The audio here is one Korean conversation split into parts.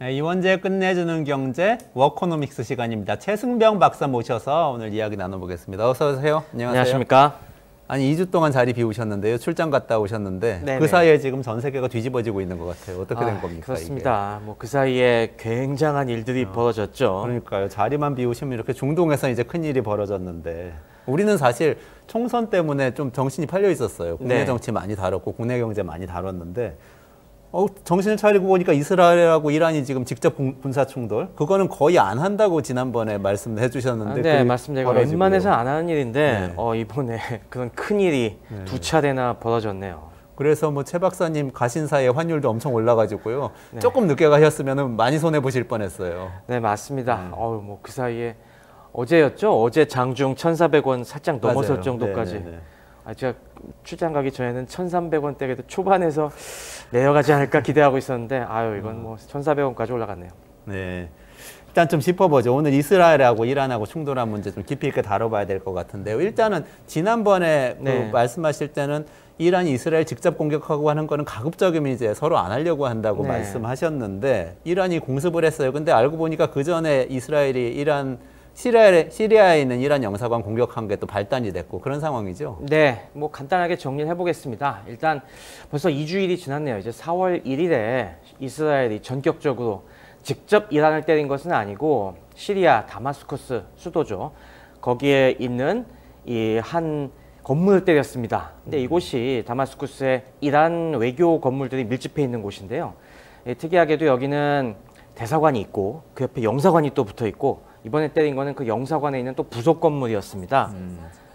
네, 이원재 끝내주는 경제 워코노믹스 시간입니다. 최승병 박사 모셔서 오늘 이야기 나눠보겠습니다. 어서 오세요. 안녕하세요. 안녕하십니까. 아니 2주 동안 자리 비우셨는데요. 출장 갔다 오셨는데 네네. 그 사이에 지금 전 세계가 뒤집어지고 있는 것 같아요. 어떻게 된 겁니까? 그렇습니다. 뭐 그 사이에 굉장한 일들이 벌어졌죠. 그러니까요. 자리만 비우시면 이렇게 중동에서 이제 큰 일이 벌어졌는데 우리는 사실 총선 때문에 좀 정신이 팔려 있었어요. 국내 네. 정치 많이 다뤘고 국내 경제 많이 다뤘는데 정신을 차리고 보니까 이스라엘하고 이란이 지금 직접 군사 충돌 그거는 거의 안 한다고 지난번에 말씀해 주셨는데 네, 맞습니다. 이거 웬만해서 안 하는 일인데 네. 이번에 그런 큰 일이 두 차례나 벌어졌네요. 그래서 뭐 최 박사님 가신 사이에 환율도 엄청 올라가지고요. 조금 늦게 가셨으면 많이 손해 보실 뻔했어요. 네, 맞습니다. 뭐 그 사이에 어제였죠? 어제 장중 1,400원 살짝 넘어설 맞아요. 정도까지. 네네네. 제가 출장 가기 전에는 1,300원대에도 초반에서 내려가지 않을까 기대하고 있었는데 이건 뭐 1,400원까지 올라갔네요. 네. 일단 좀 짚어보죠. 오늘 이스라엘하고 이란하고 충돌한 문제 좀 깊이 있게 다뤄봐야 될 것 같은데요. 일단은 지난번에 네. 그 말씀하실 때는 이란이 이스라엘 직접 공격하고 하는 거는 가급적이면 이제 서로 안 하려고 한다고 네. 말씀하셨는데 이란이 공습을 했어요. 근데 알고 보니까 그 전에 이스라엘이 시리아에 있는 이란 영사관 공격한 게 또 발단이 됐고 그런 상황이죠. 네, 뭐 간단하게 정리를 해보겠습니다. 일단 벌써 2주일이 지났네요. 이제 4월 1일에 이스라엘이 전격적으로 직접 이란을 때린 것은 아니고 시리아 다마스커스 수도죠. 거기에 있는 이 한 건물을 때렸습니다. 근데 이곳이 다마스커스의 이란 외교 건물들이 밀집해 있는 곳인데요. 특이하게도 여기는 대사관이 있고 그 옆에 영사관이 또 붙어 있고 이번에 때린 거는 그 영사관에 있는 또 부속 건물이었습니다.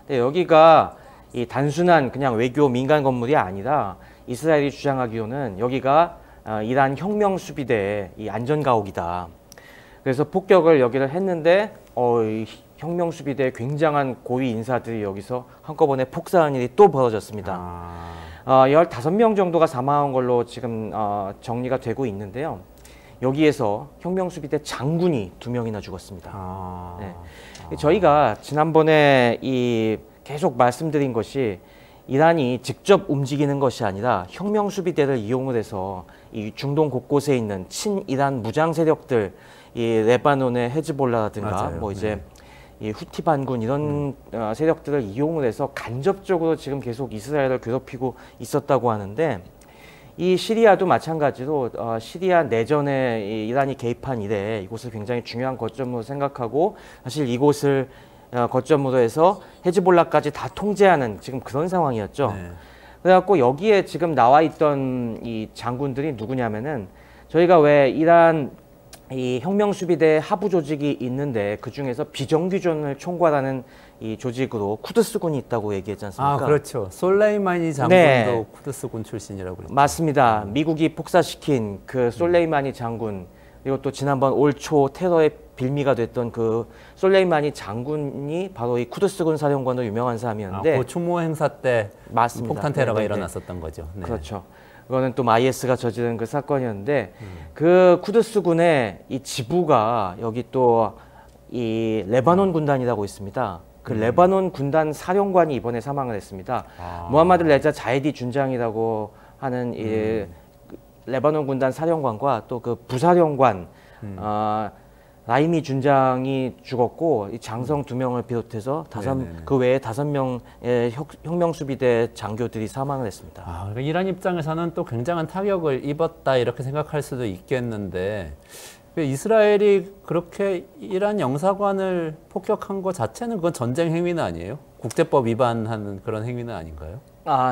근데 여기가 이 단순한 그냥 외교 민간 건물이 아니라 이스라엘이 주장하기로는 여기가 이란 혁명수비대의 이 안전가옥이다. 그래서 폭격을 여기를 했는데 이 혁명수비대의 굉장한 고위 인사들이 여기서 한꺼번에 폭사한 일이 또 벌어졌습니다. 15명 정도가 사망한 걸로 지금 정리가 되고 있는데요. 여기에서 혁명수비대 장군이 2명이나 죽었습니다. 네. 저희가 지난번에 계속 말씀드린 것이 이란이 직접 움직이는 것이 아니라 혁명수비대를 이용을 해서 이 중동 곳곳에 있는 친이란 무장 세력들, 이 레바논의 헤즈볼라라든가 맞아요. 뭐 이제 이 후티 반군 이런 세력들을 이용을 해서 간접적으로 지금 계속 이스라엘을 괴롭히고 있었다고 하는데 이 시리아도 마찬가지로 시리아 내전에 이란이 개입한 이래 이곳을 굉장히 중요한 거점으로 생각하고 사실 이곳을 거점으로 해서 헤즈볼라까지 다 통제하는 지금 그런 상황이었죠. 네. 그래갖고 여기에 지금 나와 있던 이 장군들이 누구냐면은 저희가 왜 이란 이 혁명수비대 하부 조직이 있는데 그 중에서 비정규전을 총괄하는 이 조직으로 쿠드스군이 있다고 얘기했지 않습니까? 그렇죠. 솔레이마니 장군도 네. 쿠드스군 출신이라고 그랬죠. 맞습니다. 미국이 폭사시킨 그 솔레이마니 장군 그리고 또 지난번 올 초 테러의 빌미가 됐던 그 솔레이마니 장군이 바로 이 쿠드스군 사령관으로 유명한 사람이었는데 그 추모 행사 때 맞습니다. 폭탄 테러가 네네네. 일어났었던 거죠. 네. 그렇죠. 그거는 또 IS가 저지른 그 사건이었는데 그 쿠드스군의 이 지부가 여기 또 이 레바논 군단이라고 있습니다. 그 레바논 군단 사령관이 이번에 사망을 했습니다. 무함마드 레자 자이디 준장이라고 하는 이 레바논 군단 사령관과 또 그 부사령관 라이미 준장이 죽었고 이 장성 2명을 비롯해서 그 외에 5명의 혁명수비대 장교들이 사망을 했습니다. 그러니까 이란 입장에서는 또 굉장한 타격을 입었다 이렇게 생각할 수도 있겠는데 이스라엘이 그렇게 이란 영사관을 폭격한 것 자체는 그건 전쟁 행위는 아니에요? 국제법 위반하는 그런 행위는 아닌가요?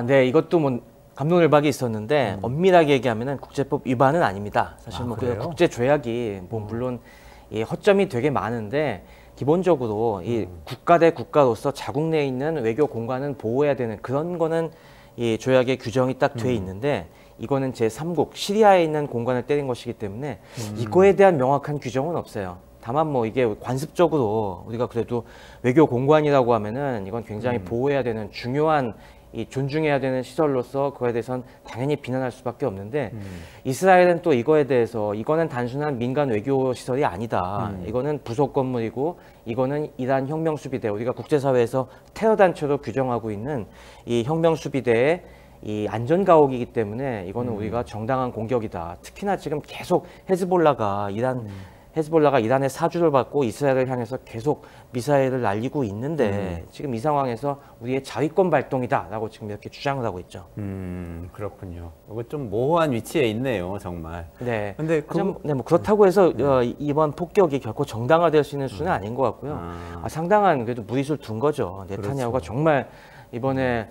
네, 이것도 뭐 감론을박이 있었는데 엄밀하게 얘기하면은 국제법 위반은 아닙니다. 사실 뭐 그 국제 조약이 뭐 물론 이 허점이 되게 많은데 기본적으로 이 국가 대 국가로서 자국 내에 있는 외교 공간은 보호해야 되는 그런 거는 이 조약의 규정이 딱 돼 있는데 이거는 제3국 시리아에 있는 공간을 때린 것이기 때문에 이거에 대한 명확한 규정은 없어요. 다만 뭐 이게 관습적으로 우리가 그래도 외교 공간이라고 하면은 이건 굉장히 보호해야 되는 중요한 이 존중해야 되는 시설로서 그거에 대해서는 당연히 비난할 수밖에 없는데 이스라엘은 또 이거에 대해서 이거는 단순한 민간 외교 시설이 아니다. 이거는 부속 건물이고 이거는 이란 혁명수비대 우리가 국제사회에서 테러 단체로 규정하고 있는 이 혁명수비대의 이 안전 가옥이기 때문에 이거는 우리가 정당한 공격이다. 특히나 지금 계속 헤즈볼라가 이란의 사주를 받고 이스라엘을 향해서 계속 미사일을 날리고 있는데 지금 이 상황에서 우리의 자위권 발동이다라고 지금 이렇게 주장을 하고 있죠. 그렇군요. 이거 좀 모호한 위치에 있네요, 정말. 네. 근데 네, 뭐 그렇다고 해서 이번 폭격이 결코 정당화될 수 있는 수는 아닌 것 같고요. 상당한 그래도 무리수를 둔 거죠. 네타냐후가 그렇죠. 정말 이번에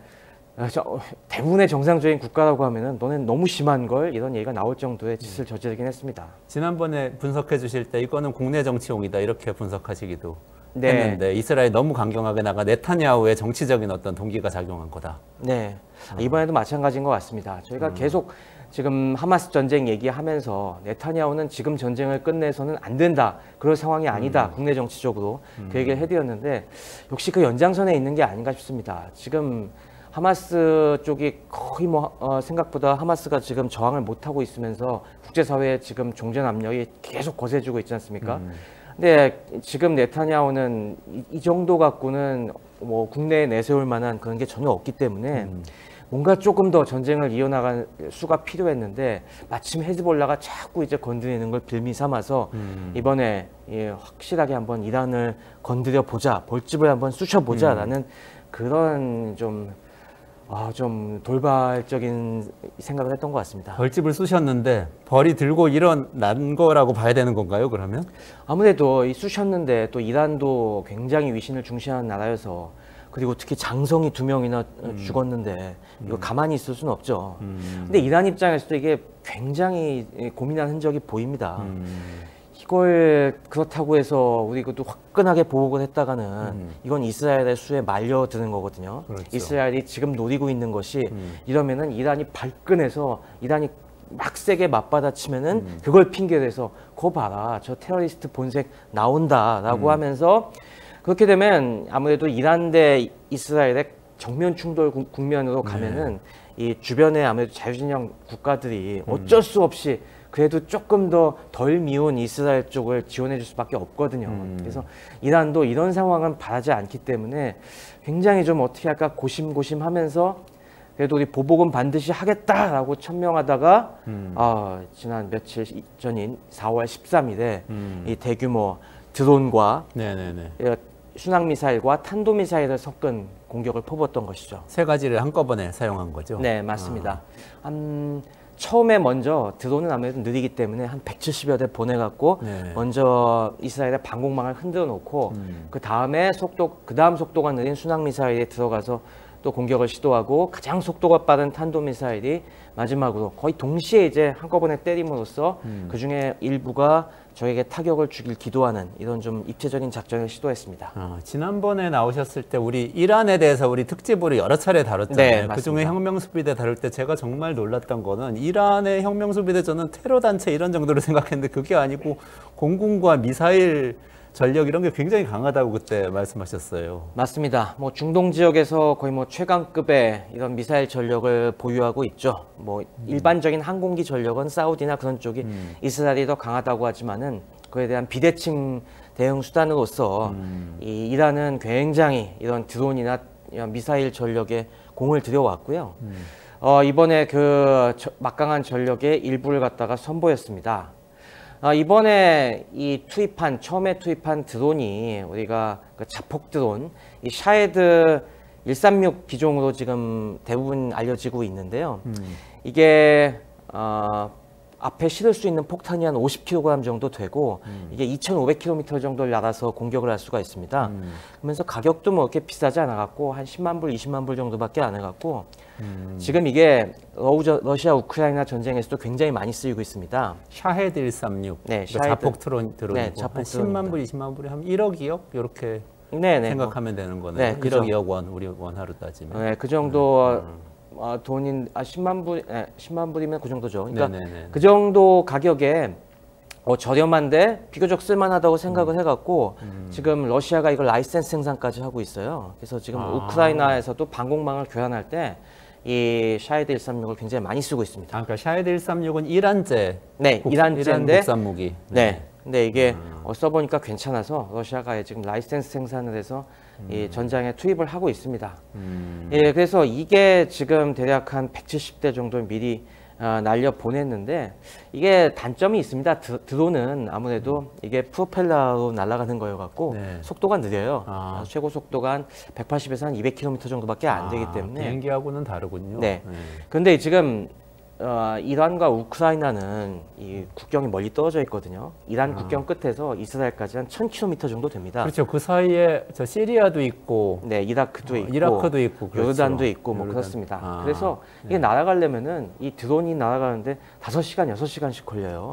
대부분의 정상적인 국가라고 하면은 너는 너무 심한 걸 이런 얘기가 나올 정도의 짓을 저지르긴 했습니다. 지난번에 분석해 주실 때 이거는 국내 정치용이다 이렇게 분석하시기도 네. 했는데 이스라엘 너무 강경하게 나가 네타냐후의 정치적인 어떤 동기가 작용한 거다. 네. 이번에도 마찬가지인 것 같습니다. 저희가 계속 지금 하마스 전쟁 얘기하면서 네타냐후는 지금 전쟁을 끝내서는 안 된다. 그럴 상황이 아니다. 국내 정치적으로 그 얘기를 해드렸는데 역시 그 연장선에 있는 게 아닌가 싶습니다. 지금 하마스 쪽이 거의 생각보다 하마스가 지금 저항을 못하고 있으면서 국제사회에 지금 종전 압력이 계속 거세지고 있지 않습니까? 근데 지금 네타냐후는 이 정도 갖고는 뭐 국내에 내세울 만한 그런 게 전혀 없기 때문에 뭔가 조금 더 전쟁을 이어나갈 수가 필요했는데 마침 헤즈볼라가 자꾸 이제 건드리는 걸 빌미 삼아서 이번에 확실하게 한번 이란을 건드려 보자, 볼집을 한번 쑤셔 보자라는 그런 좀 돌발적인 생각을 했던 것 같습니다. 벌집을 쑤셨는데 벌이 들고 일어난 거라고 봐야 되는 건가요, 그러면? 아무래도 쑤셨는데 또 이란도 굉장히 위신을 중시하는 나라여서 그리고 특히 장성이 2명이나 죽었는데 이거 가만히 있을 수는 없죠. 근데 이란 입장에서도 이게 굉장히 고민한 흔적이 보입니다. 이걸 그렇다고 해서 우리 이것도 화끈하게 보복을 했다가는 이건 이스라엘의 수에 말려드는 거거든요. 그렇죠. 이스라엘이 지금 노리고 있는 것이 이러면은 이란이 발끈해서 이란이 막 세게 맞받아치면은 그걸 핑계로 해서 그거 봐라 저 테러리스트 본색 나온다라고 하면서 그렇게 되면 아무래도 이란 대 이스라엘의 정면 충돌 국면으로 가면은 이 주변의 아무래도 자유진영 국가들이 어쩔 수 없이 그래도 조금 더 덜 미운 이스라엘 쪽을 지원해 줄 수밖에 없거든요. 그래서 이란도 이런 상황은 바라지 않기 때문에 굉장히 좀 어떻게 할까 고심고심하면서 그래도 우리 보복은 반드시 하겠다라고 천명하다가 지난 며칠 전인 4월 13일에 이 대규모 드론과 순항미사일과 탄도미사일을 섞은 공격을 퍼붓던 것이죠. 세 가지를 한꺼번에 사용한 거죠? 네, 맞습니다. 처음에 먼저 드론은 아무래도 느리기 때문에 한 170여 대 보내갖고 먼저 이스라엘의 방공망을 흔들어 놓고 그 다음 속도가 느린 순항미사일이 들어가서 또 공격을 시도하고 가장 속도가 빠른 탄도미사일이 마지막으로 거의 동시에 이제 한꺼번에 때림으로써 그 중에 일부가 저에게 타격을 주길 기도하는 이런 좀 입체적인 작전을 시도했습니다. 지난번에 나오셨을 때 우리 이란에 대해서 우리 특집으로 여러 차례 다뤘잖아요. 네, 그중에 혁명수비대 다룰 때 제가 정말 놀랐던 거는 이란의 혁명수비대 저는 테러 단체 이런 정도로 생각했는데 그게 아니고 공군과 미사일 전력 이런 게 굉장히 강하다고 그때 말씀하셨어요. 맞습니다. 뭐 중동 지역에서 거의 뭐 최강급의 이런 미사일 전력을 보유하고 있죠. 뭐 일반적인 항공기 전력은 사우디나 그런 쪽이 이스라엘이 더 강하다고 하지만은 그에 대한 비대칭 대응 수단으로서 이 이란은 굉장히 이런 드론이나 이런 미사일 전력에 공을 들여왔고요. 이번에 그 막강한 전력의 일부를 갖다가 선보였습니다. 이번에 처음에 투입한 드론이 우리가 그 자폭 드론, 이 샤헤드 136 기종으로 지금 대부분 알려지고 있는데요. 이게 앞에 실을 수 있는 폭탄이 한 50kg 정도 되고 이게 2,500km 정도를 날아서 공격을 할 수가 있습니다. 그러면서 가격도 뭐 이렇게 비싸지 않아갖고 한 10만 불, 20만 불 정도밖에 안 해갖고 지금 이게 러시아 우크라이나 전쟁에서도 굉장히 많이 쓰이고 있습니다. 샤헤드 136, 네, 그러니까 자폭 드론이고 자폭 한 10만 불, 20만 불에 한 1억, 2억 이렇게 생각하면 되는 거네요. 1억, 2억 원, 우리 원 하루 따지면. 네, 그 정도 돈인 10만 불, 10만 불이면 그 정도죠. 그러니까 그 정도 가격에 저렴한데 비교적 쓸만하다고 생각을 해갖고 지금 러시아가 이걸 라이센스 생산까지 하고 있어요. 그래서 지금 우크라이나에서도 방공망을 교환할 때 이 샤헤드 136을 굉장히 많이 쓰고 있습니다. 그러니까 샤헤드 136은 이란제, 이란제인데 이란 국산 무기. 네. 근데 이게 써보니까 괜찮아서 러시아가 지금 라이센스 생산을 해서 이 전장에 투입을 하고 있습니다. 예, 그래서 이게 지금 대략 한 170대 정도 미리 날려 보냈는데 이게 단점이 있습니다. 드론은 아무래도 이게 프로펠러로 날아가는 거여 갖고 네. 속도가 느려요. 아. 최고 속도가 한 180에서 한 200km 정도밖에 안 되기 때문에. 비행기하고는 다르군요. 네. 근데 지금 이란과 우크라이나는 이 국경이 멀리 떨어져 있거든요. 이란 국경 끝에서 이스라엘까지 한 1000km 정도 됩니다. 그렇죠. 그 사이에 저 시리아도 있고, 네, 이라크도 있고, 이라크도 있고, 그렇죠. 요르단도 있고, 뭐 요르단. 그렇습니다. 그래서 이게 날아가려면은 이 드론이 날아가는데 5시간, 6시간씩 걸려요.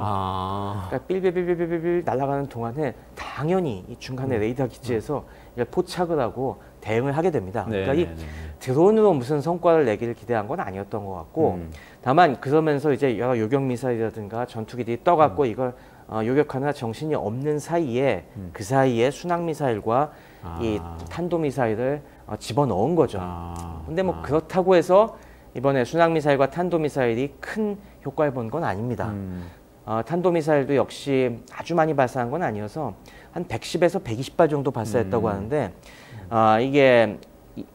그러니까 삘삘삘삘삘 날아가는 동안에 당연히 이 중간에 레이더 기지에서 이걸 포착을 하고 대응을 하게 됩니다. 네, 그러니까 이 드론으로 무슨 성과를 내기를 기대한 건 아니었던 것 같고, 다만 그러면서 이제 여러 요격 미사일이라든가 전투기들이 떠갖고 이걸 요격하느라 정신이 없는 사이에 그 사이에 순항 미사일과 이 탄도 미사일을 집어넣은 거죠. 근데 뭐 그렇다고 해서 이번에 순항 미사일과 탄도 미사일이 큰 효과를 본 건 아닙니다. 탄도 미사일도 역시 아주 많이 발사한 건 아니어서 한 110에서 120발 정도 발사했다고 하는데 이게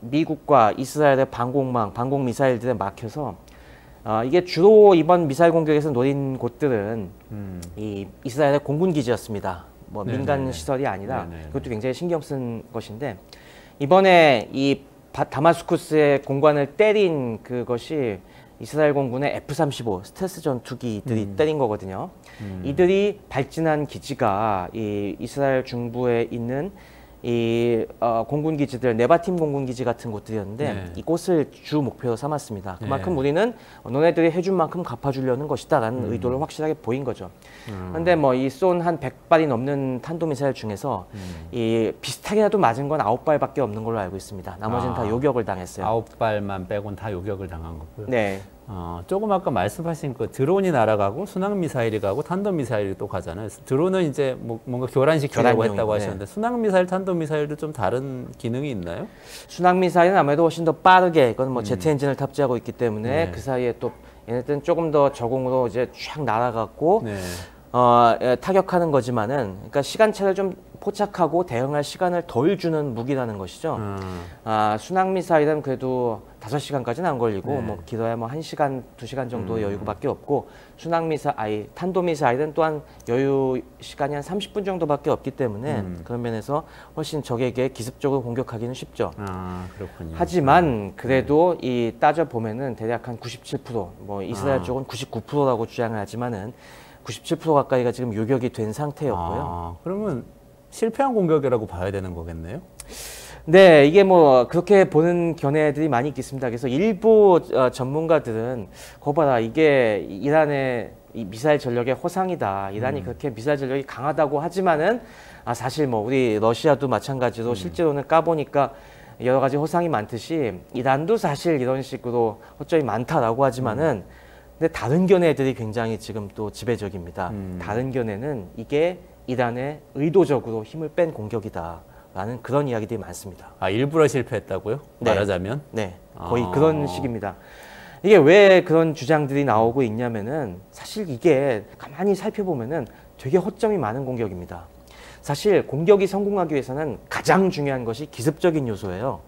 미국과 이스라엘의 방공 미사일들에 막혀서 이게 주로 이번 미사일 공격에서 노린 곳들은 이 이스라엘의 공군 기지였습니다. 뭐 민간 시설이 아니라 그것도 굉장히 신경 쓴 것인데 이번에 이 다마스쿠스의 공관을 때린 그것이 이스라엘 공군의 F-35 스텔스 전투기들이 때린 거거든요. 이들이 발진한 기지가 이 이스라엘 중부에 있는 이 공군 기지들, 네바팀 공군 기지 같은 곳들이었는데 이곳을 주 목표로 삼았습니다. 그만큼 우리는 너네들이 해준 만큼 갚아주려는 것이다라는 의도를 확실하게 보인 거죠. 그런데 뭐 이 쏜 한 100발이 넘는 탄도미사일 중에서 이 비슷하게라도 맞은 건 9발밖에 없는 걸로 알고 있습니다. 나머지는 다 요격을 당했어요. 9발만 빼곤 다 요격을 당한 거고요. 네. 조금 아까 말씀하신 그 드론이 날아가고 순항 미사일이 가고 탄도 미사일이 또 가잖아요. 드론은 이제 뭔가 교란시키려고 했다고 하셨는데 순항 미사일, 탄도 미사일도 좀 다른 기능이 있나요? 순항 미사일은 아무래도 훨씬 더 빠르게 이건 뭐 제트 엔진을 탑재하고 있기 때문에 그 사이에 또 얘네들은 조금 더 저공으로 이제 쫙 날아갔고 타격하는 거지만은 그러니까 시간차를 좀 포착하고 대응할 시간을 덜 주는 무기라는 것이죠. 순항 미사일은 그래도 5시간까지는 안 걸리고 뭐 길어야 뭐 1시간, 2시간 정도 여유밖에 없고 탄도 미사일은 또한 여유 시간이 한 30분 정도밖에 없기 때문에 그런 면에서 훨씬 적에게 기습적으로 공격하기는 쉽죠. 그렇군요. 하지만 그래도 이 따져 보면은 대략 한 97%, 뭐 이스라엘 쪽은 99%라고 주장을 하지만은 97% 가까이가 지금 요격이 된 상태였고요. 그러면 실패한 공격이라고 봐야 되는 거겠네요? 네, 이게 뭐 그렇게 보는 견해들이 많이 있겠습니다. 그래서 일부 전문가들은 거 봐라, 이게 이란의 이 미사일 전력의 호상이다. 이란이 그렇게 미사일 전력이 강하다고 하지만은 사실 뭐 우리 러시아도 마찬가지로 실제로는 까보니까 여러 가지 호상이 많듯이 이란도 사실 이런 식으로 허점이 많다라고 하지만은 근데 다른 견해들이 굉장히 지금 또 지배적입니다. 다른 견해는 이게 이란의 의도적으로 힘을 뺀 공격이다라는 그런 이야기들이 많습니다. 일부러 실패했다고요? 네. 말하자면? 네, 거의 그런 식입니다. 이게 왜 그런 주장들이 나오고 있냐면은 사실 이게 가만히 살펴보면은 되게 허점이 많은 공격입니다. 사실 공격이 성공하기 위해서는 가장 중요한 것이 기습적인 요소예요.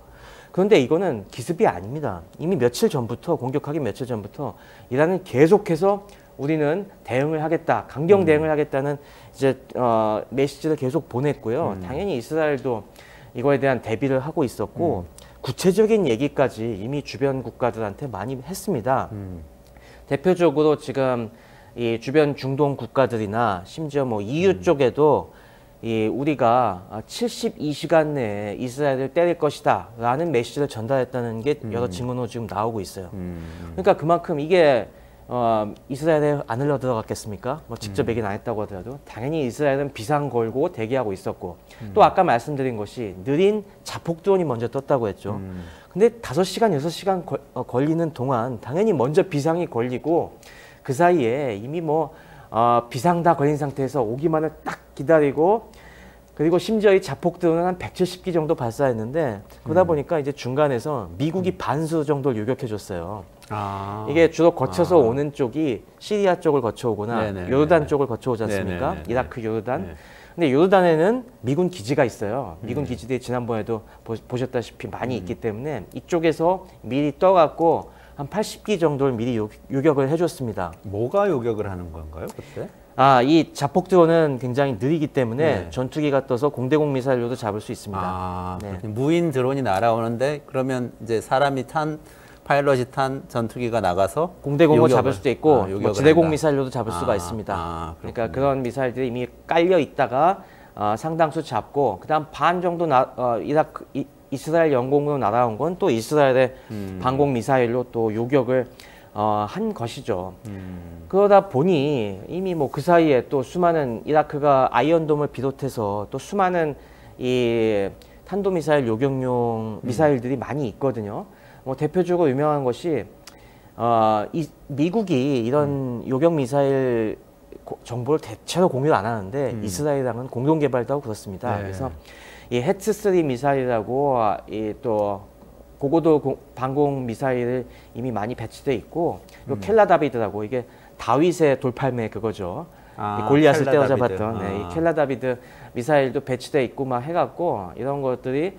그런데 이거는 기습이 아닙니다. 이미 며칠 전부터 공격하기 며칠 전부터 이란은 계속해서 우리는 대응을 하겠다, 강경 대응을 하겠다는 이제 메시지를 계속 보냈고요. 당연히 이스라엘도 이거에 대한 대비를 하고 있었고 구체적인 얘기까지 이미 주변 국가들한테 많이 했습니다. 대표적으로 지금 이 주변 중동 국가들이나 심지어 뭐 EU 쪽에도 우리가 72시간 내에 이스라엘을 때릴 것이다 라는 메시지를 전달했다는 게 여러 증언으로 지금 나오고 있어요. 그러니까 그만큼 이게 이스라엘에 안 흘러 들어갔겠습니까? 뭐 직접 얘기는 안 했다고 하더라도 당연히 이스라엘은 비상 걸고 대기하고 있었고 또 아까 말씀드린 것이 느린 자폭 드론이 먼저 떴다고 했죠. 근데 5시간, 6시간 걸리는 동안 당연히 먼저 비상이 걸리고 그 사이에 이미 뭐 비상 다 걸린 상태에서 오기만을 딱 기다리고 그리고 심지어 이 자폭 드론은 한 170기 정도 발사했는데 그러다 보니까 이제 중간에서 미국이 반수 정도를 요격해줬어요. 이게 주로 거쳐서 오는 쪽이 시리아 쪽을 거쳐오거나 네네. 요르단 쪽을 거쳐오지 않습니까? 네네. 이라크, 요르단. 네. 근데 요르단에는 미군 기지가 있어요. 미군 기지들이 지난번에도 보셨다시피 많이 있기 때문에 이쪽에서 미리 떠갖고 한 80기 정도를 미리 요격을 해줬습니다. 뭐가 요격을 하는 건가요, 그때? 이 자폭 드론은 굉장히 느리기 때문에 네. 전투기가 떠서 공대공 미사일로도 잡을 수 있습니다. 네. 무인 드론이 날아오는데 그러면 이제 사람이 탄 파일럿이 탄 전투기가 나가서 공대공으로 잡을 수도 있고 요격을 지대공 한다. 미사일로도 잡을 수가 있습니다. 그렇군요. 그러니까 그런 미사일들이 이미 깔려 있다가 상당수 잡고 그다음 반 정도 이스라엘 영공으로 날아온 건 또 이스라엘의 방공 미사일로 또 요격을 한 것이죠. 그러다 보니 이미 뭐 그 사이에 또 수많은 이라크가 아이언돔을 비롯해서 또 수많은 이 탄도미사일 요격용 미사일들이 많이 있거든요. 뭐 대표적으로 유명한 것이 미국이 이런 요격 미사일 정보를 대체로 공유를 안 하는데 이스라엘이랑은 공동 개발도 하고 그렇습니다. 네. 그래서 이 해츠3 미사일이라고 이 또 고고도 방공 미사일을 이미 많이 배치돼 있고 그리고 켈라 다비드라고 이게 다윗의 돌팔매 그거죠. 이 골리앗을 때려잡았던 이 켈라 다비드 미사일도 배치돼 있고 막 해갖고 이런 것들이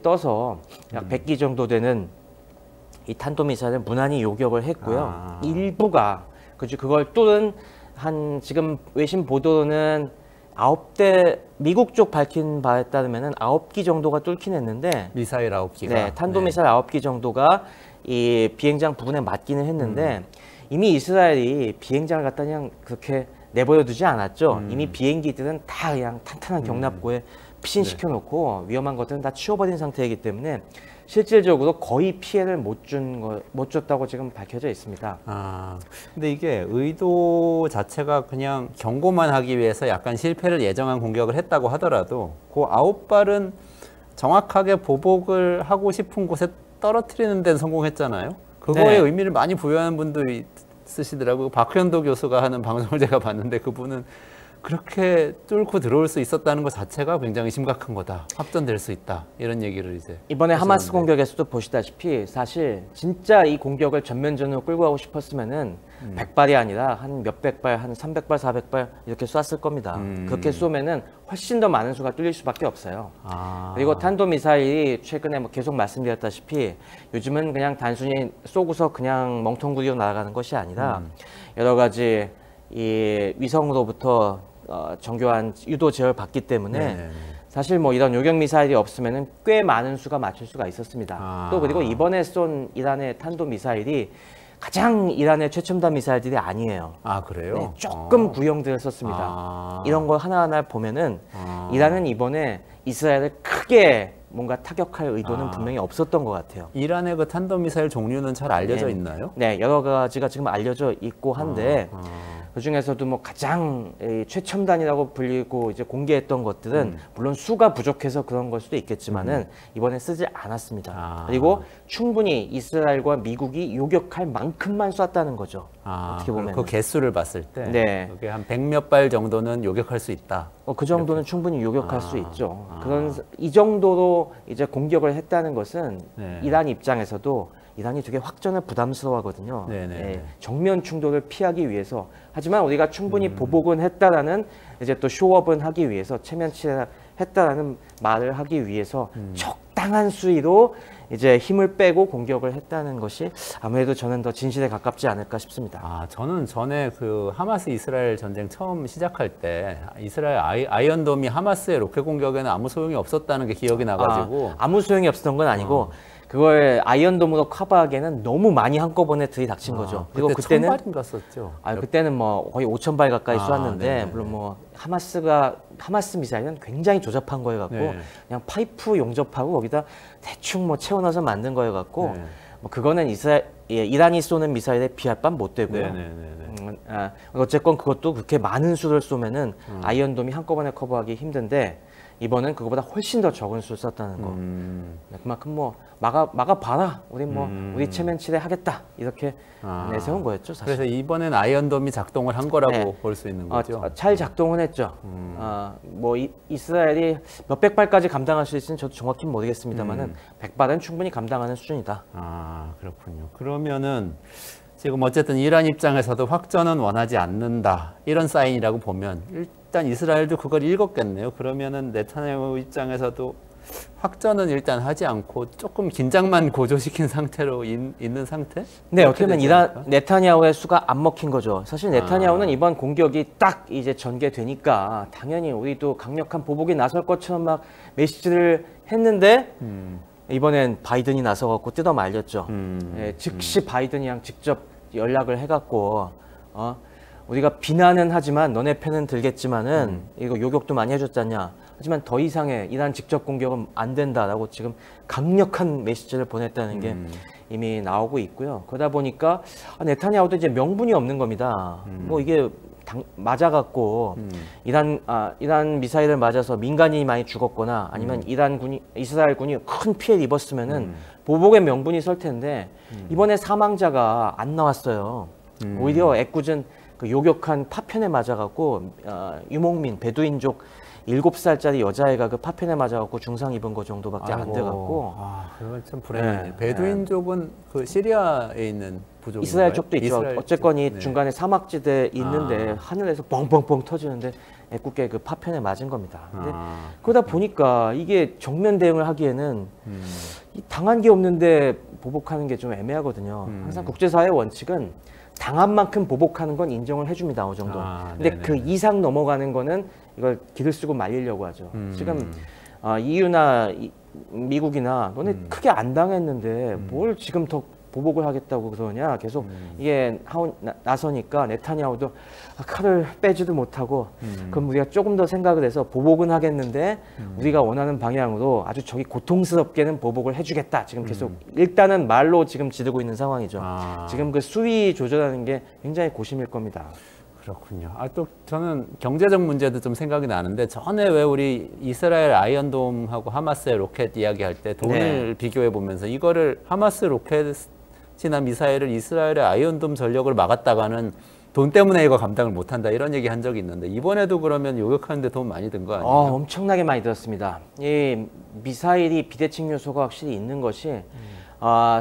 떠서 약 100기 정도 되는 이 탄도 미사일을 무난히 요격을 했고요. 일부가 그걸 뚫은 한 지금 외신 보도는 9대 미국 쪽 밝힌 바에 따르면은 9기 정도가 뚫긴 했는데 미사일 9기가 네, 탄도미사일 9기 정도가 이 비행장 부근에 맞기는 했는데 이미 이스라엘이 비행장을 갖다 그냥 그렇게 내버려 두지 않았죠. 이미 비행기들은 다 그냥 탄탄한 경납고에 피신시켜 놓고 위험한 것들은 다 치워버린 상태이기 때문에 실질적으로 거의 피해를 못 줬다고 지금 밝혀져 있습니다. 근데 이게 의도 자체가 그냥 경고만 하기 위해서 약간 실패를 예정한 공격을 했다고 하더라도 그 9발은 정확하게 보복을 하고 싶은 곳에 떨어뜨리는 데는 성공했잖아요. 그거에 네. 의미를 많이 부여하는 분들이 있으시더라고요. 박현도 교수가 하는 방송을 제가 봤는데 그분은 그렇게 뚫고 들어올 수 있었다는 것 자체가 굉장히 심각한 거다. 확전될 수 있다. 이런 얘기를 이제 이번에 하시는데. 하마스 공격에서도 보시다시피 사실 진짜 이 공격을 전면전으로 끌고 가고 싶었으면은 100발이 아니라 한 몇백 발, 한 300발, 400발 이렇게 쐈을 겁니다. 그렇게 쏘면은 훨씬 더 많은 수가 뚫릴 수밖에 없어요. 그리고 탄도미사일이 최근에 뭐 계속 말씀드렸다시피 요즘은 그냥 단순히 쏘고서 그냥 멍텅구리로 날아가는 것이 아니라 여러 가지 이 위성으로부터 정교한 유도 제어를 받기 때문에 네네네. 사실 뭐 이런 요격 미사일이 없으면은 꽤 많은 수가 맞출 수가 있었습니다. 또 그리고 이번에 쏜 이란의 탄도 미사일이 가장 이란의 최첨단 미사일들이 아니에요. 그래요? 네, 조금 구형들을 썼습니다. 이런 거 하나하나 보면은 이란은 이번에 이스라엘을 크게 뭔가 타격할 의도는 분명히 없었던 것 같아요. 이란의 그 탄도미사일 종류는 잘 알려져 있나요? 네, 여러 가지가 지금 알려져 있고 한데 그 중에서도 뭐 가장 최첨단이라고 불리고 이제 공개했던 것들은 물론 수가 부족해서 그런 걸 수도 있겠지만은 이번에 쓰지 않았습니다. 그리고 충분히 이스라엘과 미국이 요격할 만큼만 쐈다는 거죠. 어떻게 보면 그 개수를 봤을 때 네. 그게 한 100몇 발 정도는 요격할 수 있다. 그 정도는 충분히 요격할 수 있죠. 이 정도로 이제 공격을 했다는 것은 네. 이란 입장에서도 이란이 되게 확전을 부담스러워하거든요. 네네. 정면 충돌을 피하기 위해서. 하지만 우리가 충분히 보복은 했다라는 이제 또 쇼업은 하기 위해서 체면치레 했다라는 말을 하기 위해서 적당한 수위로 이제 힘을 빼고 공격을 했다는 것이 아무래도 저는 더 진실에 가깝지 않을까 싶습니다. 저는 전에 그 하마스 이스라엘 전쟁 처음 시작할 때 이스라엘 아이언돔이 하마스의 로켓 공격에는 아무 소용이 없었다는 게 기억이 나가지고 아무 소용이 없었던 건 아니고 그걸 아이언돔으로 커버하기에는 너무 많이 한꺼번에 들이닥친 거죠. 그리고 그때 그때는 1000발인가 썼죠. 그때는 뭐 거의 5,000발 가까이 쏘았는데 네네네. 물론 뭐 하마스 미사일은 굉장히 조잡한 거여 갖고 네. 그냥 파이프 용접하고 거기다 대충 뭐 채워넣어서 만든 거여 갖고 네. 뭐 그거는 이란이 쏘는 미사일에 비할 바 못 되고요. 네네네. 어쨌건 그것도 그렇게 많은 수를 쏘면은 아이언돔이 한꺼번에 커버하기 힘든데 이번엔 그거보다 훨씬 더 적은 수를 썼다는 거. 네, 그만큼 뭐 막아봐라. 우리 뭐 우리 체면치레 하겠다. 이렇게 내세운 거였죠, 사실. 그래서 이번엔 아이언돔이 작동을 한 거라고 네. 볼 수 있는 거죠. 잘 작동은 했죠. 뭐 이스라엘이 몇백 발까지 감당할 수 있을지는 저도 정확히 모르겠습니다만은 100발은 충분히 감당하는 수준이다. 아, 그렇군요. 그러면은 지금 어쨌든 이란 입장에서도 확전은 원하지 않는다. 이런 사인이라고 보면 일단 이스라엘도 그걸 읽었겠네요. 그러면은 네타냐후 입장에서도 확전은 일단 하지 않고 조금 긴장만 고조시킨 상태로 있는 상태? 네, 어떻게 보면 이란 네타냐후의 수가 안 먹힌 거죠. 사실 네타냐후는 이번 공격이 딱 이제 전개되니까 당연히 우리도 강력한 보복에 나설 것처럼 막 메시지를 했는데 이번엔 바이든이 나서갖고 뜯어 말렸죠. 예, 즉시 바이든이랑 직접 연락을 해갖고 우리가 비난은 하지만 너네 편은 들겠지만은 이거 요격도 많이 해줬잖냐. 하지만 더 이상의 이란 직접 공격은 안 된다라고 지금 강력한 메시지를 보냈다는 게 이미 나오고 있고요. 그러다 보니까 네타냐후도 이제 명분이 없는 겁니다. 뭐 이게 맞아갖고 이란 미사일을 맞아서 민간인이 많이 죽었거나 아니면 이스라엘 군이 큰 피해를 입었으면은 보복의 명분이 설 텐데 이번에 사망자가 안 나왔어요. 오히려 애꿎은 그 요격한 파편에 맞아갖고 유목민 베두인족 7살짜리 여자애가 그 파편에 맞아갖고 중상 입은 거 정도밖에 안 돼갖고. 그건 참 불행하네요. 베두인족은 그 시리아에 있는 부족인가요? 이스라엘 쪽도 있죠. 이스라엘 어쨌건 이 네. 중간에 사막지대에 있는데 하늘에서 뻥뻥뻥 터지는데 애꿎게 그 파편에 맞은 겁니다. 근데 그러다 보니까 이게 정면 대응을 하기에는 이 당한 게 없는데 보복하는 게 좀 애매하거든요. 항상 국제사회의 원칙은 당한 만큼 보복하는 건 인정을 해줍니다. 어느 정도. 근데 네네. 그 이상 넘어가는 거는 이걸 기를 쓰고 말리려고 하죠. 지금 EU나 미국이나 너네 크게 안 당했는데 뭘 지금 더 보복을 하겠다고 그러냐. 계속 이게 나서니까 네타냐후도 칼을 빼지도 못하고 그럼 우리가 조금 더 생각을 해서 보복은 하겠는데 우리가 원하는 방향으로 아주 저기 고통스럽게는 보복을 해주겠다. 지금 계속 일단은 말로 지금 지르고 있는 상황이죠. 지금 그 수위 조절하는 게 굉장히 고심일 겁니다. 그렇군요. 또 저는 경제적 문제도 좀 생각이 나는데 전에 왜 우리 이스라엘 아이언돔하고 하마스의 로켓 이야기할 때 돈을 비교해 보면서 이거를 하마스 로켓이나 미사일을 이스라엘의 아이언돔 전력을 막았다가는 돈 때문에 이거 감당을 못한다 이런 얘기 한 적이 있는데 이번에도 그러면 요격하는데 돈 많이 든 거 아니에요? 엄청나게 많이 들었습니다. 이 미사일이 비대칭 요소가 확실히 있는 것이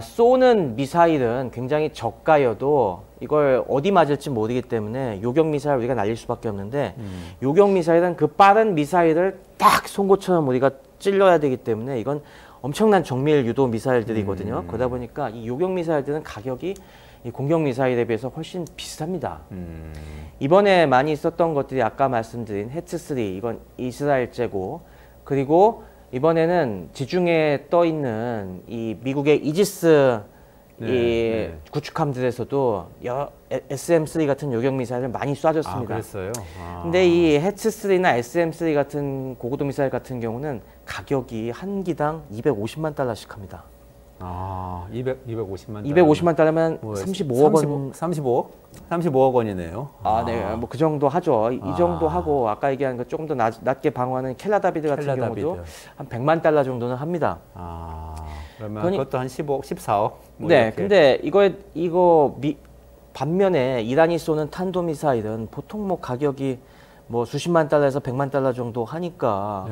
쏘는 미사일은 굉장히 저가여도 이걸 어디 맞을지 모르기 때문에 요격 미사일 우리가 날릴 수밖에 없는데 요격 미사일은 그 빠른 미사일을 딱 송곳처럼 우리가 찔러야 되기 때문에 이건 엄청난 정밀 유도 미사일들이거든요. 그러다 보니까 이 요격 미사일들은 가격이 이 공격 미사일에 비해서 훨씬 비쌉니다. 이번에 많이 썼던 것들이 아까 말씀드린 해츠-3 이건 이스라엘제고 그리고 이번에는 지중해에 떠 있는 이 미국의 이지스 구축함들에서도 SM-3 같은 요격 미사일을 많이 쏴줬습니다. 그랬어요? 근데 이 해츠-3나 SM-3 같은 고고도 미사일 같은 경우는 가격이 한 기당 250만 달러씩 합니다. 250만 달러. 250만 달러면 35억 원. 35억 원이네요. 네, 뭐 그 정도 하죠. 이 정도 하고 아까 얘기한 거 조금 더 낮게 방어하는 켈라다비드 같은 경우도 한 100만 달러 정도는 합니다. 그러면 그것도 한 15억, 14억? 네, 이렇게. 근데 이거 반면에 이란이 쏘는 탄도미사일은 보통 뭐 가격이 뭐 수십만 달러에서 100만 달러 정도 하니까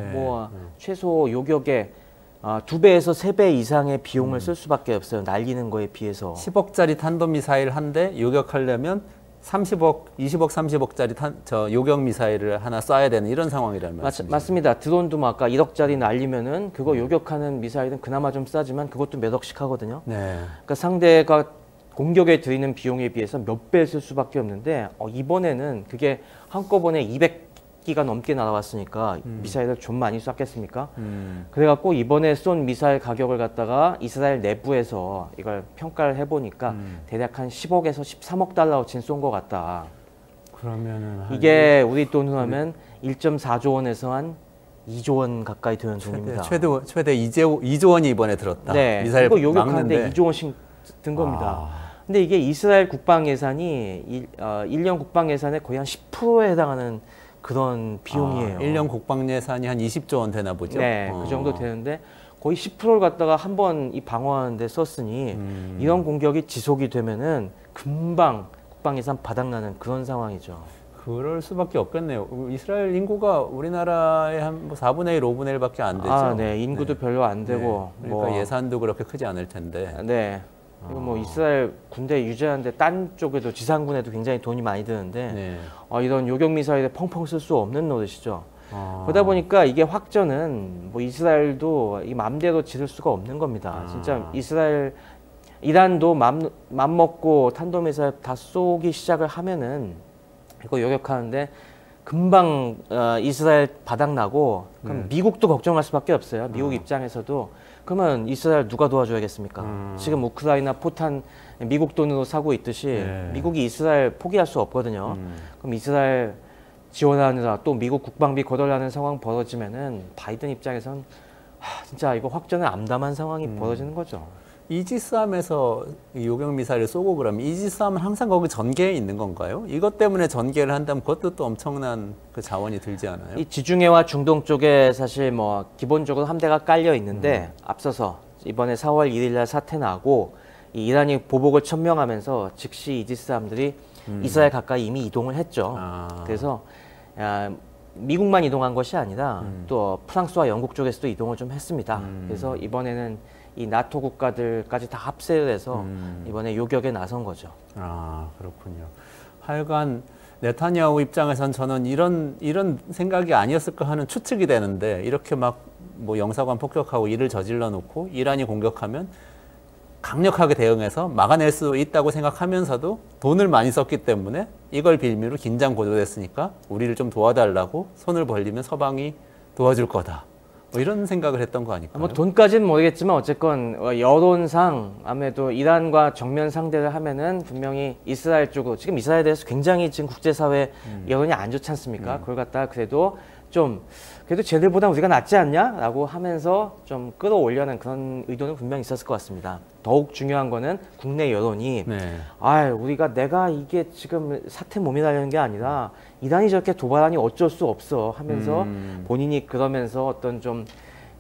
최소 요격에 2배에서 3배 이상의 비용을 쓸 수밖에 없어요. 날리는 거에 비해서. 10억짜리 탄도미사일 한 대 요격하려면 30억, 20억, 30억짜리 요격 미사일을 하나 쏴야 되는 이런 상황이라는 말씀이죠. 맞습니다. 드론도 뭐 아까 1억짜리 날리면은 그거 요격하는 미사일은 그나마 좀 싸지만 그것도 몇 억씩 하거든요. 그러니까 상대가 공격에 들이는 비용에 비해서 몇 배 쓸 수밖에 없는데 이번에는 그게 한꺼번에 200기가 넘게 날아왔으니까 미사일을 좀 많이 쐈겠습니까? 그래갖고 이번에 쏜 미사일 가격을 갖다가 이스라엘 내부에서 이걸 평가를 해보니까 대략 한 10억에서 13억 달러어치 쏜 것 같다. 그러면은 이게 우리 돈으로 하면 1.4조 원에서 한 2조 원 가까이 되는 돈입니다. 최대 2조 원이 이번에 들었다. 네, 미사일 이거 요격하는데 막는데 2조 원씩 든 겁니다. 근데 이게 이스라엘 국방 예산이 1년 국방 예산의 거의 한 10%에 해당하는 그런 비용이에요. 1년 국방 예산이 한 20조 원 되나 보죠? 네, 그 정도 되는데 거의 10%를 갖다가 한 번 이 방어하는 데 썼으니 이런 공격이 지속이 되면은 금방 국방 예산 바닥나는 그런 상황이죠. 그럴 수밖에 없겠네요. 이스라엘 인구가 우리나라의 한 4분의 1, 5분의 1밖에 안 되죠? 네, 인구도 별로 안 되고 네. 그러니까 예산도 그렇게 크지 않을 텐데. 네. 그리고 뭐 이스라엘 군대 유지하는데 딴 쪽에도 지상군에도 굉장히 돈이 많이 드는데 네. 이런 요격 미사일에 펑펑 쓸 수 없는 노릇이죠. 그러다 보니까 이게 확전은 뭐 이스라엘도 이 맘대로 지를 수가 없는 겁니다. 진짜 이란도 맘 먹고 탄도미사일 다 쏘기 시작을 하면은 이거 요격하는데 금방 이스라엘 바닥나고 그럼 미국도 걱정할 수밖에 없어요. 미국 입장에서도 그러면 이스라엘 누가 도와줘야겠습니까? 지금 우크라이나 포탄 미국 돈으로 사고 있듯이 미국이 이스라엘 포기할 수 없거든요. 그럼 이스라엘 지원하느라 또 미국 국방비 거덜나는 상황 벌어지면은 바이든 입장에선 진짜 이거 확전을 암담한 상황이 벌어지는 거죠. 이지스함에서 요격 미사일을 쏘고 그러면 이지스함은 항상 거기 전개에 있는 건가요? 이것 때문에 전개를 한다면 그것도 또 엄청난 그 자원이 들지 않아요? 이 지중해와 중동 쪽에 사실 뭐 기본적으로 함대가 깔려 있는데 앞서서 이번에 4월 1일 날 사태 나고 이 이란이 보복을 천명하면서 즉시 이지스함들이 이스라엘 가까이 이미 이동을 했죠. 그래서 미국만 이동한 것이 아니라 또 프랑스와 영국 쪽에서도 이동을 좀 했습니다. 그래서 이번에는 이 나토 국가들까지 다 합세를 해서 이번에 요격에 나선 거죠. 그렇군요. 하여간 네타냐후 입장에선 저는 이런 생각이 아니었을까 하는 추측이 되는데 이렇게 막 뭐 영사관 폭격하고 일을 저질러 놓고 이란이 공격하면 강력하게 대응해서 막아낼 수 있다고 생각하면서도 돈을 많이 썼기 때문에 이걸 빌미로 긴장 고조됐으니까 우리를 좀 도와달라고 손을 벌리면 서방이 도와줄 거다. 뭐 이런 생각을 했던 거 아닐까요? 뭐 돈까지는 모르겠지만 어쨌건 여론상 아무래도 이란과 정면 상대를 하면은 분명히 이스라엘 쪽으로 지금 이스라엘에 대해서 굉장히 지금 국제사회 여론이 안 좋지 않습니까? 그걸 갖다가 그래도 쟤들보다 우리가 낫지 않냐? 라고 하면서 좀 끌어올려는 그런 의도는 분명히 있었을 것 같습니다. 더욱 중요한 거는 국내 여론이 내가 이게 지금 사태 몸이라는 게 아니라 이란이 저렇게 도발하니 어쩔 수 없어 하면서 본인이 그러면서 어떤 좀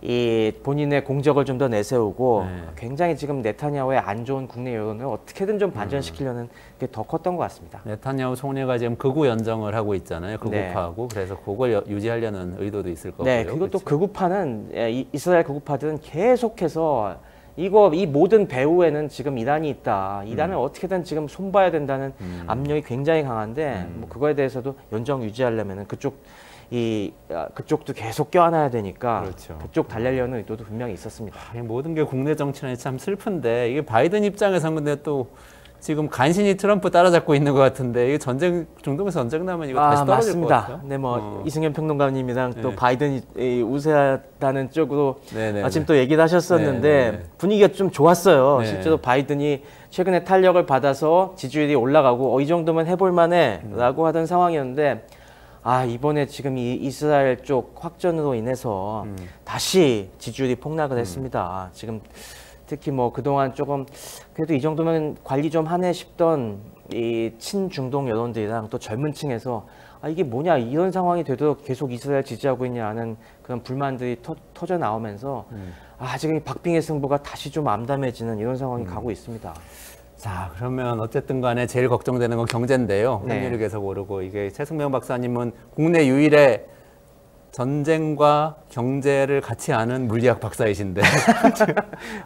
이 본인의 공적을 좀 더 내세우고 굉장히 지금 네타냐후의 안 좋은 국내 여론을 어떻게든 좀 반전시키려는 게 더 컸던 것 같습니다. 네타냐후 총리가 지금 극우 연정을 하고 있잖아요. 극우파하고. 그래서 그걸 유지하려는 의도도 있을 거고요. 네, 그리고 또 극우파는 이스라엘 극우파들은 계속해서 이 모든 배후에는 지금 이란이 있다. 이란을 어떻게든 지금 손봐야 된다는 압력이 굉장히 강한데 뭐 그거에 대해서도 연정 유지하려면은 그쪽도 계속 껴안아야 되니까 그쪽 달래려는 의도도 분명히 있었습니다. 모든 게 국내 정치는 참 슬픈데 이게 바이든 입장에서는 근데 또 지금 간신히 트럼프 따라잡고 있는 것 같은데 이게 중동에서 전쟁 나면 이거 다시 떨어질 것 같아요. 네, 이승현 평론가님이랑 또 바이든이 우세하다는 쪽으로 아침 또 얘기를 하셨었는데 분위기가 좀 좋았어요. 실제로 바이든이 최근에 탄력을 받아서 지지율이 올라가고 이 정도면 해볼 만해라고 하던 상황이었는데 이번에 지금 이 이스라엘 쪽 확전으로 인해서 다시 지지율이 폭락을 했습니다. 지금 특히 뭐 그동안 조금 그래도 이 정도면 관리 좀 하네 싶던 이 친중동 여론들이랑 또 젊은 층에서 이게 뭐냐 이런 상황이 되도록 계속 이스라엘 지지하고 있냐는 그런 불만들이 터져 나오면서 지금 박빙의 승부가 다시 좀 암담해지는 이런 상황이 가고 있습니다. 자, 그러면 어쨌든 간에 제일 걱정되는 건 경제인데요. 환율이 계속 오르고 이게 최승명 박사님은 국내 유일의 전쟁과 경제를 같이 아는 물리학 박사이신데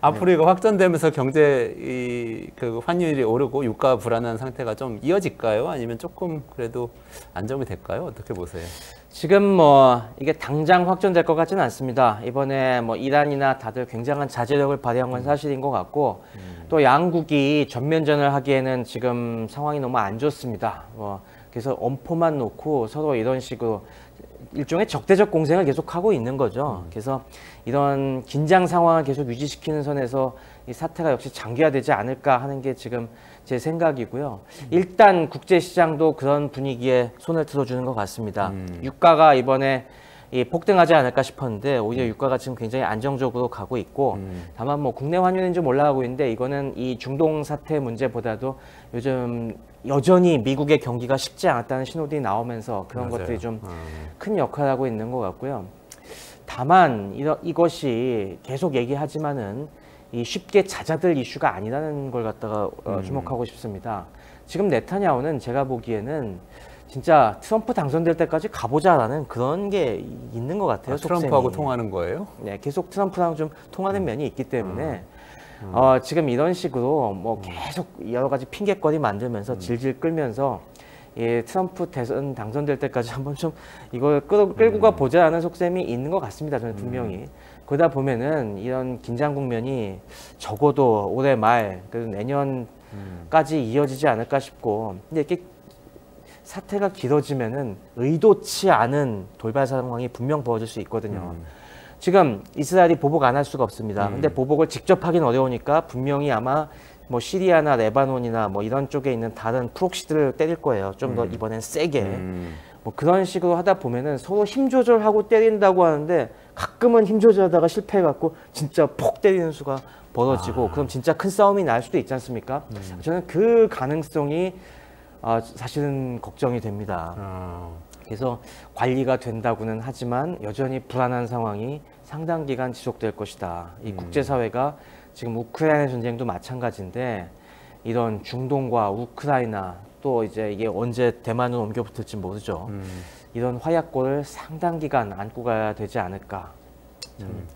앞으로 이거 확전되면서 그 환율이 오르고 유가 불안한 상태가 좀 이어질까요? 아니면 조금 그래도 안정이 될까요? 어떻게 보세요? 지금 뭐 이게 당장 확전될 것 같지는 않습니다. 이번에 뭐 이란이나 다들 굉장한 자제력을 발휘한 건 사실인 것 같고 또 양국이 전면전을 하기에는 지금 상황이 너무 안 좋습니다. 그래서 엄포만 놓고 서로 이런 식으로 일종의 적대적 공생을 계속하고 있는 거죠. 그래서 이런 긴장 상황을 계속 유지시키는 선에서 이 사태가 역시 장기화되지 않을까 하는 게 지금 제 생각이고요. 일단 국제시장도 그런 분위기에 손을 들어주는 것 같습니다. 유가가 이번에 폭등하지 않을까 싶었는데 오히려 유가가 지금 굉장히 안정적으로 가고 있고 다만 뭐 국내 환율은 좀 올라가고 있는데 이거는 이 중동 사태 문제보다도 요즘 여전히 미국의 경기가 쉽지 않았다는 신호들이 나오면서 그런 맞아요. 것들이 좀 큰 역할을 하고 있는 것 같고요. 다만 이것이 계속 얘기하지만은 이 쉽게 잦아들 이슈가 아니라는 걸 갖다가 주목하고 싶습니다. 지금 네타냐후는 제가 보기에는 진짜 트럼프 당선될 때까지 가보자라는 그런 게 있는 것 같아요. 트럼프하고 속셈이. 통하는 거예요? 네, 계속 트럼프랑 좀 통하는 면이 있기 때문에 지금 이런 식으로 뭐 계속 여러 가지 핑계거리 만들면서 질질 끌면서 예, 트럼프 대선 당선될 때까지 한번 좀 이걸 끌고 가 보자는 속셈이 있는 것 같습니다. 저는 분명히. 그러다 보면은 이런 긴장 국면이 적어도 올해 말, 그래서 내년까지 이어지지 않을까 싶고, 근데 이렇게 사태가 길어지면은 의도치 않은 돌발 상황이 분명 벌어질 수 있거든요. 지금 이스라엘이 보복 안 할 수가 없습니다. 근데 보복을 직접 하긴 어려우니까 분명히 아마 뭐 시리아나 레바논이나 뭐 이런 쪽에 있는 다른 프록시들을 때릴 거예요. 좀 더 이번엔 세게. 뭐 그런 식으로 하다 보면은 서로 힘 조절하고 때린다고 하는데 가끔은 힘 조절하다가 실패해갖고 진짜 폭 때리는 수가 벌어지고 그럼 진짜 큰 싸움이 날 수도 있지 않습니까? 저는 그 가능성이 사실은 걱정이 됩니다. 그래서 관리가 된다고는 하지만 여전히 불안한 상황이 상당 기간 지속될 것이다. 이 국제사회가 지금 우크라이나 전쟁도 마찬가지인데 이런 중동과 우크라이나 또 이제 이게 언제 대만으로 옮겨 붙을지 모르죠. 이런 화약고를 상당 기간 안고 가야 되지 않을까. 참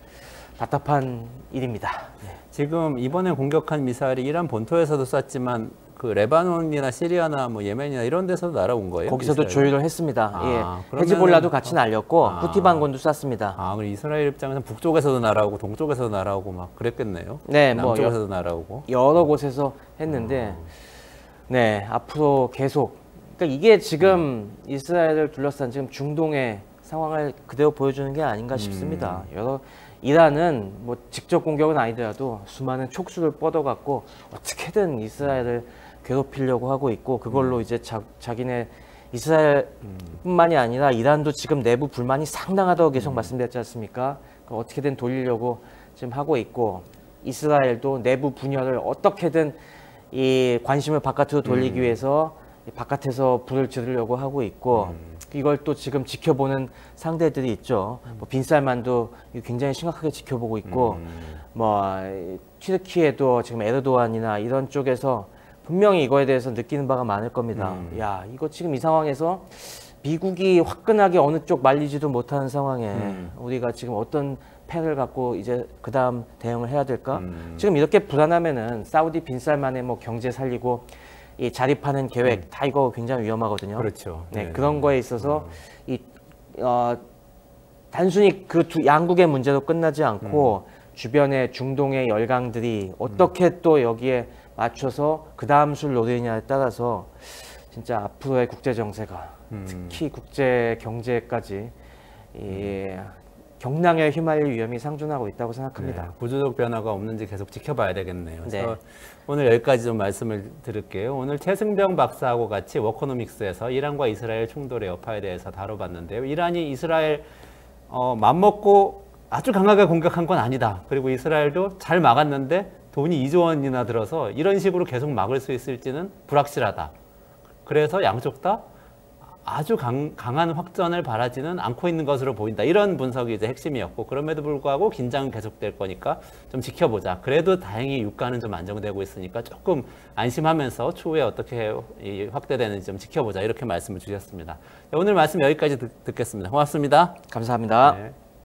답답한 일입니다. 네. 지금 이번에 공격한 미사일이 이란 본토에서도 쐈지만 그 레바논이나 시리아나 뭐 예멘이나 이런 데서도 날아온 거예요? 거기서도 미사일이? 조율을 했습니다. 그러면은- 헤즈볼라도 같이 날렸고 후티 반군도 쐈습니다. 그럼 이스라엘 입장에서는 북쪽에서도 날아오고 동쪽에서도 날아오고 막 그랬겠네요. 네, 뭐 남쪽에서도 날아오고. 여러 곳에서 했는데 네, 앞으로 계속 그러니까 이게 지금 이스라엘을 둘러싼 지금 중동의 상황을 그대로 보여주는 게 아닌가 싶습니다. 이란은 뭐 직접 공격은 아니더라도 수많은 촉수를 뻗어갖고 어떻게든 이스라엘을 괴롭히려고 하고 있고 그걸로 이제 자기네 이스라엘뿐만이 아니라 이란도 지금 내부 불만이 상당하다고 계속 말씀드렸지 않습니까? 어떻게든 돌리려고 지금 하고 있고 이스라엘도 내부 분열을 어떻게든 이 관심을 바깥으로 돌리기 위해서 바깥에서 불을 지르려고 하고 있고 이걸 또 지금 지켜보는 상대들이 있죠. 뭐 빈살만도 굉장히 심각하게 지켜보고 있고 뭐 튀르키예도 지금 에르도안이나 이런 쪽에서 분명히 이거에 대해서 느끼는 바가 많을 겁니다. 야, 이거 지금 이 상황에서 미국이 화끈하게 어느 쪽 말리지도 못하는 상황에 우리가 지금 어떤 패를 갖고 이제 그 다음 대응을 해야 될까? 지금 이렇게 불안하면은 사우디 빈살만의 뭐 경제 살리고 이 자립하는 계획 다 이거 굉장히 위험하거든요. 그렇죠. 네, 그런 거에 있어서 단순히 그 두 양국의 문제로 끝나지 않고 주변의 중동의 열강들이 어떻게 또 여기에 맞춰서 그 다음 수를 노리느냐에 따라서 진짜 앞으로의 국제 정세가 특히 국제 경제까지 경랑에 휘말릴 위험이 상존하고 있다고 생각합니다. 네, 구조적 변화가 없는지 계속 지켜봐야 되겠네요. 그래서 네. 오늘 여기까지 좀 말씀을 드릴게요. 오늘 최승병 박사하고 같이 워커노믹스에서 이란과 이스라엘 충돌의 여파에 대해서 다뤄봤는데요. 이란이 이스라엘 맘먹고 아주 강하게 공격한 건 아니다. 그리고 이스라엘도 잘 막았는데 돈이 2조 원이나 들어서 이런 식으로 계속 막을 수 있을지는 불확실하다. 그래서 양쪽 다 아주 강한 확전을 바라지는 않고 있는 것으로 보인다. 이런 분석이 이제 핵심이었고 그럼에도 불구하고 긴장은 계속될 거니까 좀 지켜보자. 그래도 다행히 유가는 좀 안정되고 있으니까 조금 안심하면서 추후에 어떻게 확대되는지 좀 지켜보자. 이렇게 말씀을 주셨습니다. 오늘 말씀 여기까지 듣겠습니다. 고맙습니다. 감사합니다. 네.